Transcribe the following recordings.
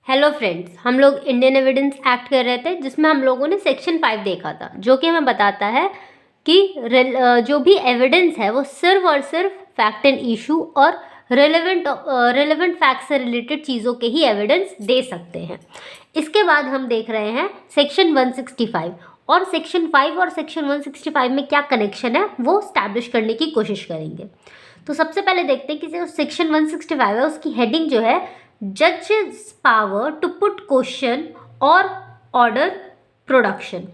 Hello friends, हम लोग Indian evidence act कर रहे थे जिसमें हम लोगों ने सेक्शन 5 देखा था, जो कि हमें बताता है कि जो भी एविडेंस है वो सिर्फ और सिर्फ फैक्ट एंड इशू और रेलेवेंट फैक्ट से रिलेटेड चीज़ों के ही एविडेंस दे सकते हैं। इसके बाद हम देख रहे हैं सेक्शन 165 और सेक्शन 5 और सेक्शन 165 में क्या कनेक्शन है वो स्टैब्लिश करने की कोशिश करेंगे। तो सबसे पहले देखते हैं कि जो सेक्शन 165 है उसकी हेडिंग जो है जजेस पावर टू पुट क्वेश्चन और ऑर्डर प्रोडक्शन।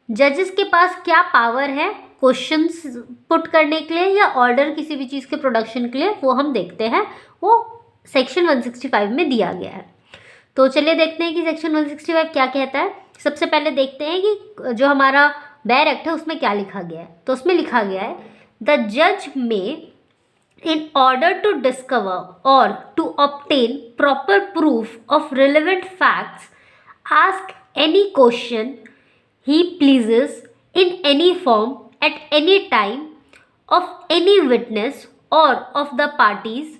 जजेस के पास क्या पावर है क्वेश्चंस पुट करने के लिए या ऑर्डर किसी भी चीज़ के प्रोडक्शन के लिए, वो हम देखते हैं, वो सेक्शन 165 में दिया गया है। तो चलिए देखते हैं कि सेक्शन 165 क्या कहता है। सबसे पहले देखते हैं कि जो हमारा बैर एक्ट है उसमें क्या लिखा गया है। तो उसमें लिखा गया है द जज में in order to discover or to obtain proper proof of relevant facts, ask any question he pleases in any form at any time of any witness or of the parties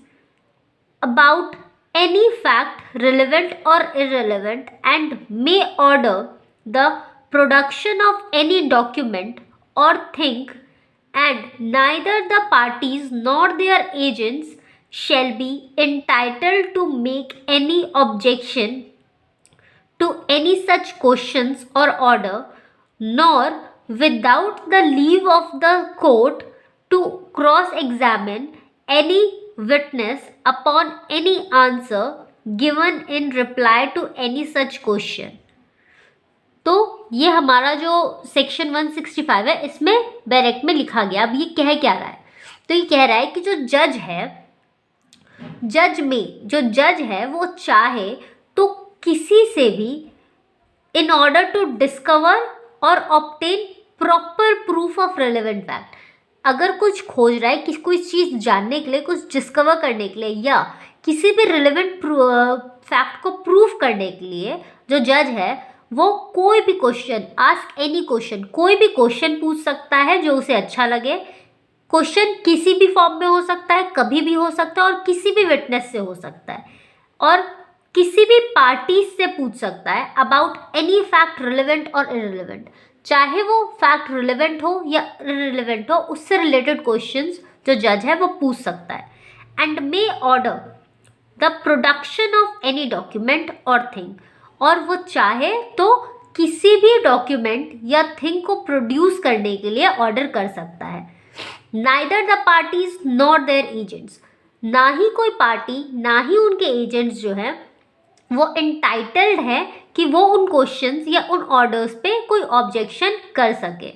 about any fact relevant or irrelevant, and may order the production of any document or thing, and neither the parties nor their agents shall be entitled to make any objection to any such questions or order, nor without the leave of the court to cross-examine any witness upon any answer given in reply to any such question। तो ये हमारा जो section 165 है इसमें बैरेक्ट में लिखा गया। अब ये कह क्या रहा है, तो ये कह रहा है कि जो जज है वो चाहे तो किसी से भी इन ऑर्डर टू डिस्कवर और obtain proper proof of relevant fact, अगर कुछ खोज रहा है कि कोई चीज़ जानने के लिए, कुछ डिस्कवर करने के लिए या किसी भी रिलेवेंट फैक्ट को प्रूफ करने के लिए, जो जज है वो कोई भी क्वेश्चन, आस्क एनी क्वेश्चन, कोई भी क्वेश्चन पूछ सकता है जो उसे अच्छा लगे। क्वेश्चन किसी भी फॉर्म में हो सकता है, कभी भी हो सकता है, और किसी भी विटनेस से हो सकता है, और किसी भी पार्टी से पूछ सकता है अबाउट एनी फैक्ट रिलेवेंट और इररिलेवेंट, चाहे वो फैक्ट रिलेवेंट हो या इररिलेवेंट हो, उससे रिलेटेड क्वेश्चंस जो जज है वो पूछ सकता है। And may order the production of any document और थिंग, और वो चाहे तो किसी भी डॉक्यूमेंट या थिंग को प्रोड्यूस करने के लिए ऑर्डर कर सकता है। Neither the parties nor their agents, ना ही कोई पार्टी ना ही उनके एजेंट्स जो है वो एंटाइटल्ड है कि वो उन क्वेश्चंस या उन ऑर्डर्स पे कोई ऑब्जेक्शन कर सके,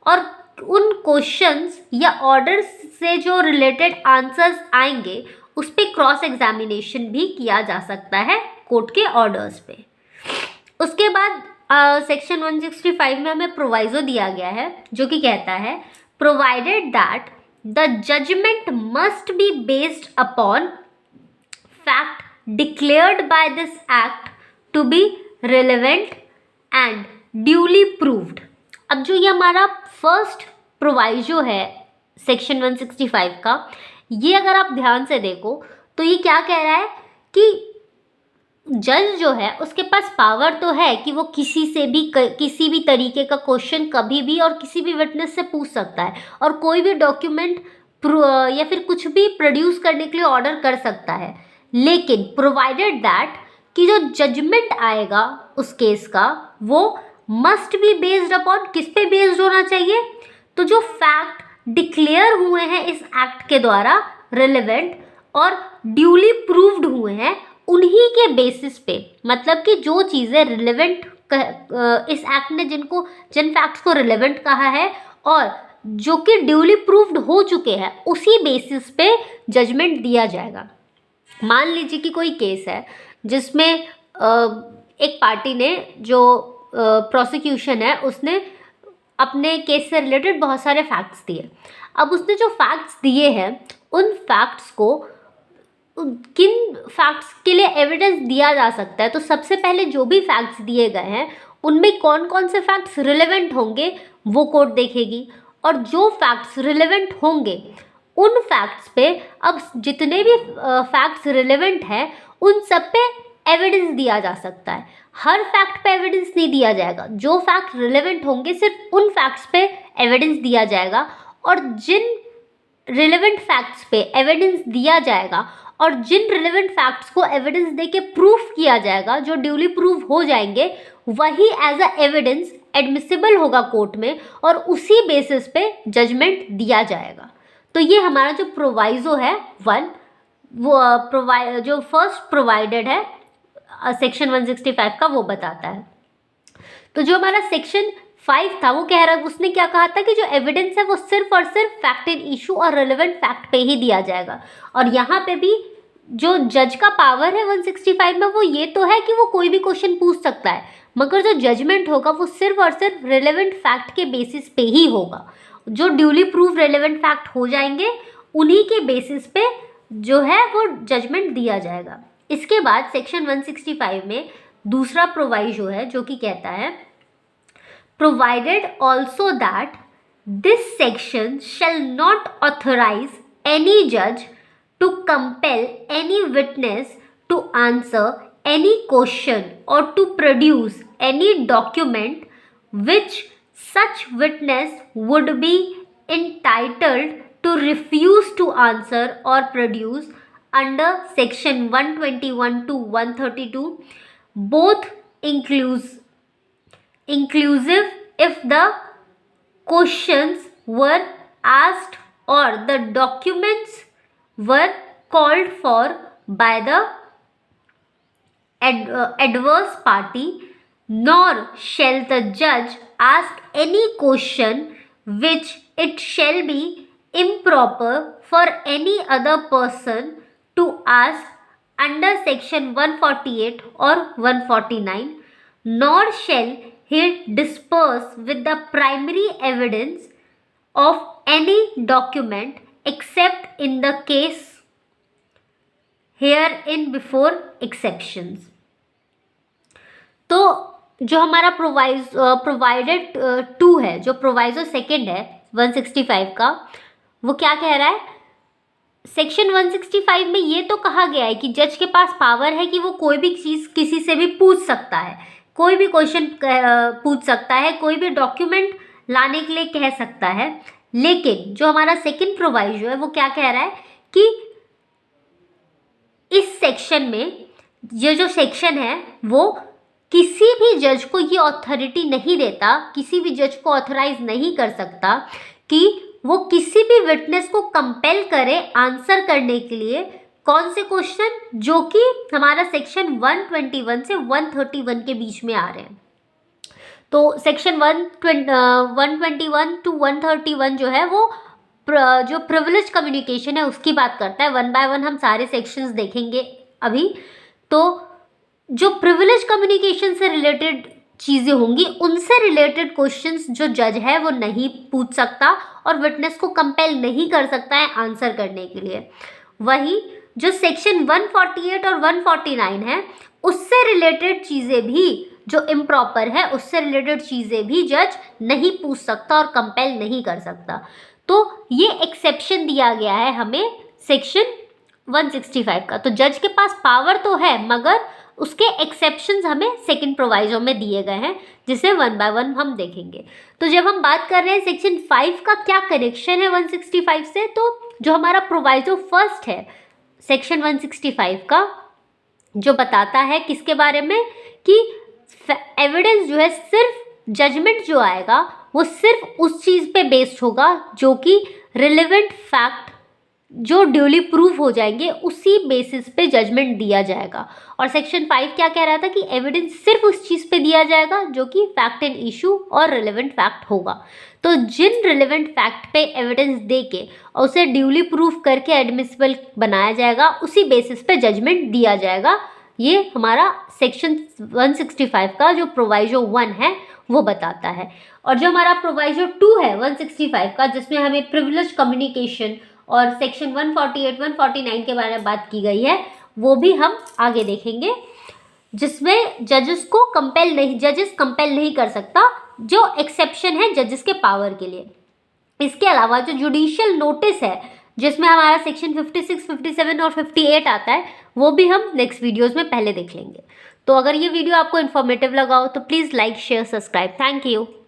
और उन क्वेश्चंस या ऑर्डर्स से जो रिलेटेड आंसर्स आएंगे उस पर क्रॉस एग्जामिनेशन भी किया जा सकता है कोर्ट के ऑर्डर्स पे। उसके बाद सेक्शन 165 में हमें प्रोवाइजो दिया गया है जो कि कहता है provided that the judgment must be based upon fact declared by this act to be relevant and duly proved। अब जो ये हमारा फर्स्ट प्रोवाइजो है सेक्शन 165 का, ये अगर आप ध्यान से देखो तो ये क्या कह रहा है कि जज जो है उसके पास पावर तो है कि वो किसी से भी किसी भी तरीके का क्वेश्चन कभी भी और किसी भी विटनेस से पूछ सकता है, और कोई भी डॉक्यूमेंट या फिर कुछ भी प्रोड्यूस करने के लिए ऑर्डर कर सकता है, लेकिन प्रोवाइडेड दैट कि जो जजमेंट आएगा उस केस का वो मस्ट बी बेस्ड अपॉन, किस पे बेस्ड होना चाहिए, तो जो फैक्ट डिक्लेयर हुए हैं इस एक्ट के द्वारा रिलेवेंट और ड्यूली प्रूव्ड हुए हैं उन्हीं के बेसिस पे। मतलब कि जो चीज़ें रिलेवेंट इस एक्ट ने जिन फैक्ट्स को रिलेवेंट कहा है और जो कि ड्यूली प्रूव्ड हो चुके हैं उसी बेसिस पे जजमेंट दिया जाएगा। मान लीजिए कि कोई केस है जिसमें एक पार्टी ने, जो प्रोसिक्यूशन है, उसने अपने केस से रिलेटेड बहुत सारे फैक्ट्स दिए। अब उसने जो फैक्ट्स दिए हैं उन फैक्ट्स को, किन फैक्ट्स के लिए एविडेंस दिया जा सकता है, तो सबसे पहले जो भी फैक्ट्स दिए गए हैं उनमें कौन कौन से फैक्ट्स रिलेवेंट होंगे वो कोर्ट देखेगी, और जो फैक्ट्स रिलेवेंट होंगे उन फैक्ट्स पे अब जितने भी फैक्ट्स रिलेवेंट हैं उन सब पे एविडेंस दिया जा सकता है। हर फैक्ट पे एविडेंस नहीं दिया जाएगा, जो फैक्ट रिलेवेंट होंगे सिर्फ उन फैक्ट्स पे एविडेंस दिया जाएगा, और जिन रिलेवेंट फैक्ट्स पे एविडेंस दिया जाएगा और जिन रिलेवेंट फैक्ट्स को एविडेंस देके प्रूफ किया जाएगा, जो ड्यूली प्रूव हो जाएंगे, वही एज अ एविडेंस एडमिसिबल होगा कोर्ट में और उसी बेसिस पे जजमेंट दिया जाएगा। तो ये हमारा जो प्रोवाइजो है 1, वो जो फर्स्ट प्रोवाइडेड है सेक्शन 165 का, वो बताता है। तो जो हमारा सेक्शन 5 था वो कह रहा है, उसने क्या कहा था कि जो एविडेंस है वो सिर्फ और सिर्फ फैक्ट इन इशू और रेलेवेंट फैक्ट पे ही दिया जाएगा। और यहाँ पे भी जो जज का पावर है 165 में, वो ये तो है कि वो कोई भी क्वेश्चन पूछ सकता है, मगर जो जजमेंट होगा वो सिर्फ और सिर्फ रेलेवेंट फैक्ट के बेसिस पे ही होगा। जो ड्यूली प्रूव रेलेवेंट फैक्ट हो जाएंगे उन्हीं के बेसिस पे जो है वो जजमेंट दिया जाएगा। इसके बाद सेक्शन 165 में दूसरा प्रोवाइजो है जो कि कहता है, provided also that this section shall not authorize any judge to compel any witness to answer any question or to produce any document which such witness would be entitled to refuse to answer or produce under section 121 to 132, both inclusive if the questions were asked or the documents were called for by the adverse party, nor shall the judge ask any question which it shall be improper for any other person to ask under section 148 or 149, nor shall he dispense with the primary evidence of any document except in the case herein before exceptions। तो जो हमारा provided 2 है, जो proviso second है 165 का, वो क्या कह रहा है? सेक्शन 165 में ये तो कहा गया है कि जज के पास पावर है कि वो कोई भी चीज़ किसी से भी पूछ सकता है, कोई भी क्वेश्चन पूछ सकता है, कोई भी डॉक्यूमेंट लाने के लिए कह सकता है। लेकिन जो हमारा सेकंड प्रोवाइजो है वो क्या कह रहा है कि इस सेक्शन में ये जो सेक्शन है वो किसी भी जज को ये अथॉरिटी नहीं देता, किसी भी जज को ऑथराइज नहीं कर सकता कि वो किसी भी विटनेस को कंपेल करे आंसर करने के लिए कौन से क्वेश्चन, जो कि हमारा सेक्शन 121 से 131 के बीच में आ रहे हैं। तो सेक्शन 121 टू 131 जो है वो जो प्रिविलेज कम्युनिकेशन है उसकी बात करता है। 1 बाय 1 हम सारे सेक्शंस देखेंगे अभी। तो जो प्रिविलेज कम्युनिकेशन से रिलेटेड चीज़ें होंगी उनसे रिलेटेड क्वेश्चंस जो जज है वो नहीं पूछ सकता और विटनेस को कंपेल नहीं कर सकता है आंसर करने के लिए। वही जो सेक्शन 148 और 149 है उससे रिलेटेड चीज़ें भी जो इम्प्रॉपर है, उससे रिलेटेड चीज़ें भी जज नहीं पूछ सकता और कंपेल नहीं कर सकता। तो ये एक्सेप्शन दिया गया है हमें सेक्शन 165 का। तो जज के पास पावर तो है मगर उसके एक्सेप्शंस हमें सेकंड प्रोवाइजो में दिए गए हैं, जिसे 1 बाय 1 हम देखेंगे। तो जब हम बात कर रहे हैं सेक्शन 5 का क्या कनेक्शन है 165 से, तो जो हमारा प्रोवाइजो फर्स्ट है सेक्शन 165 का, जो बताता है किसके बारे में कि एविडेंस जो है सिर्फ जजमेंट जो आएगा वो सिर्फ उस चीज़ पे बेस्ड होगा जो कि रिलेवेंट फैक्ट जो ड्यूली प्रूव हो जाएंगे उसी बेसिस पे जजमेंट दिया जाएगा। और सेक्शन 5 क्या कह रहा था कि एविडेंस सिर्फ उस चीज़ पे दिया जाएगा जो कि फैक्ट एंड इशू और रिलेवेंट फैक्ट होगा। तो जिन रिलेवेंट फैक्ट पे एविडेंस दे के और उसे ड्यूली प्रूव करके एडमिसिबल बनाया जाएगा उसी बेसिस पे जजमेंट दिया जाएगा। ये हमारा सेक्शन 165 का जो प्रोवाइजो 1 है वो बताता है। और जो हमारा प्रोवाइजो 2 है 165 का, जिसमें हमें प्रिविलेज कम्युनिकेशन और सेक्शन 148 149 के बारे में बात की गई है, वो भी हम आगे देखेंगे, जिसमें जजेस कंपेल नहीं कर सकता, जो एक्सेप्शन है जजेस के पावर के लिए। इसके अलावा जो जुडिशियल नोटिस है जिसमें हमारा सेक्शन 56, 57 और 58 आता है, वो भी हम नेक्स्ट वीडियोज़ में पहले देख लेंगे। तो अगर ये वीडियो आपको इन्फॉर्मेटिव लगा हो तो please like share subscribe. Thank you.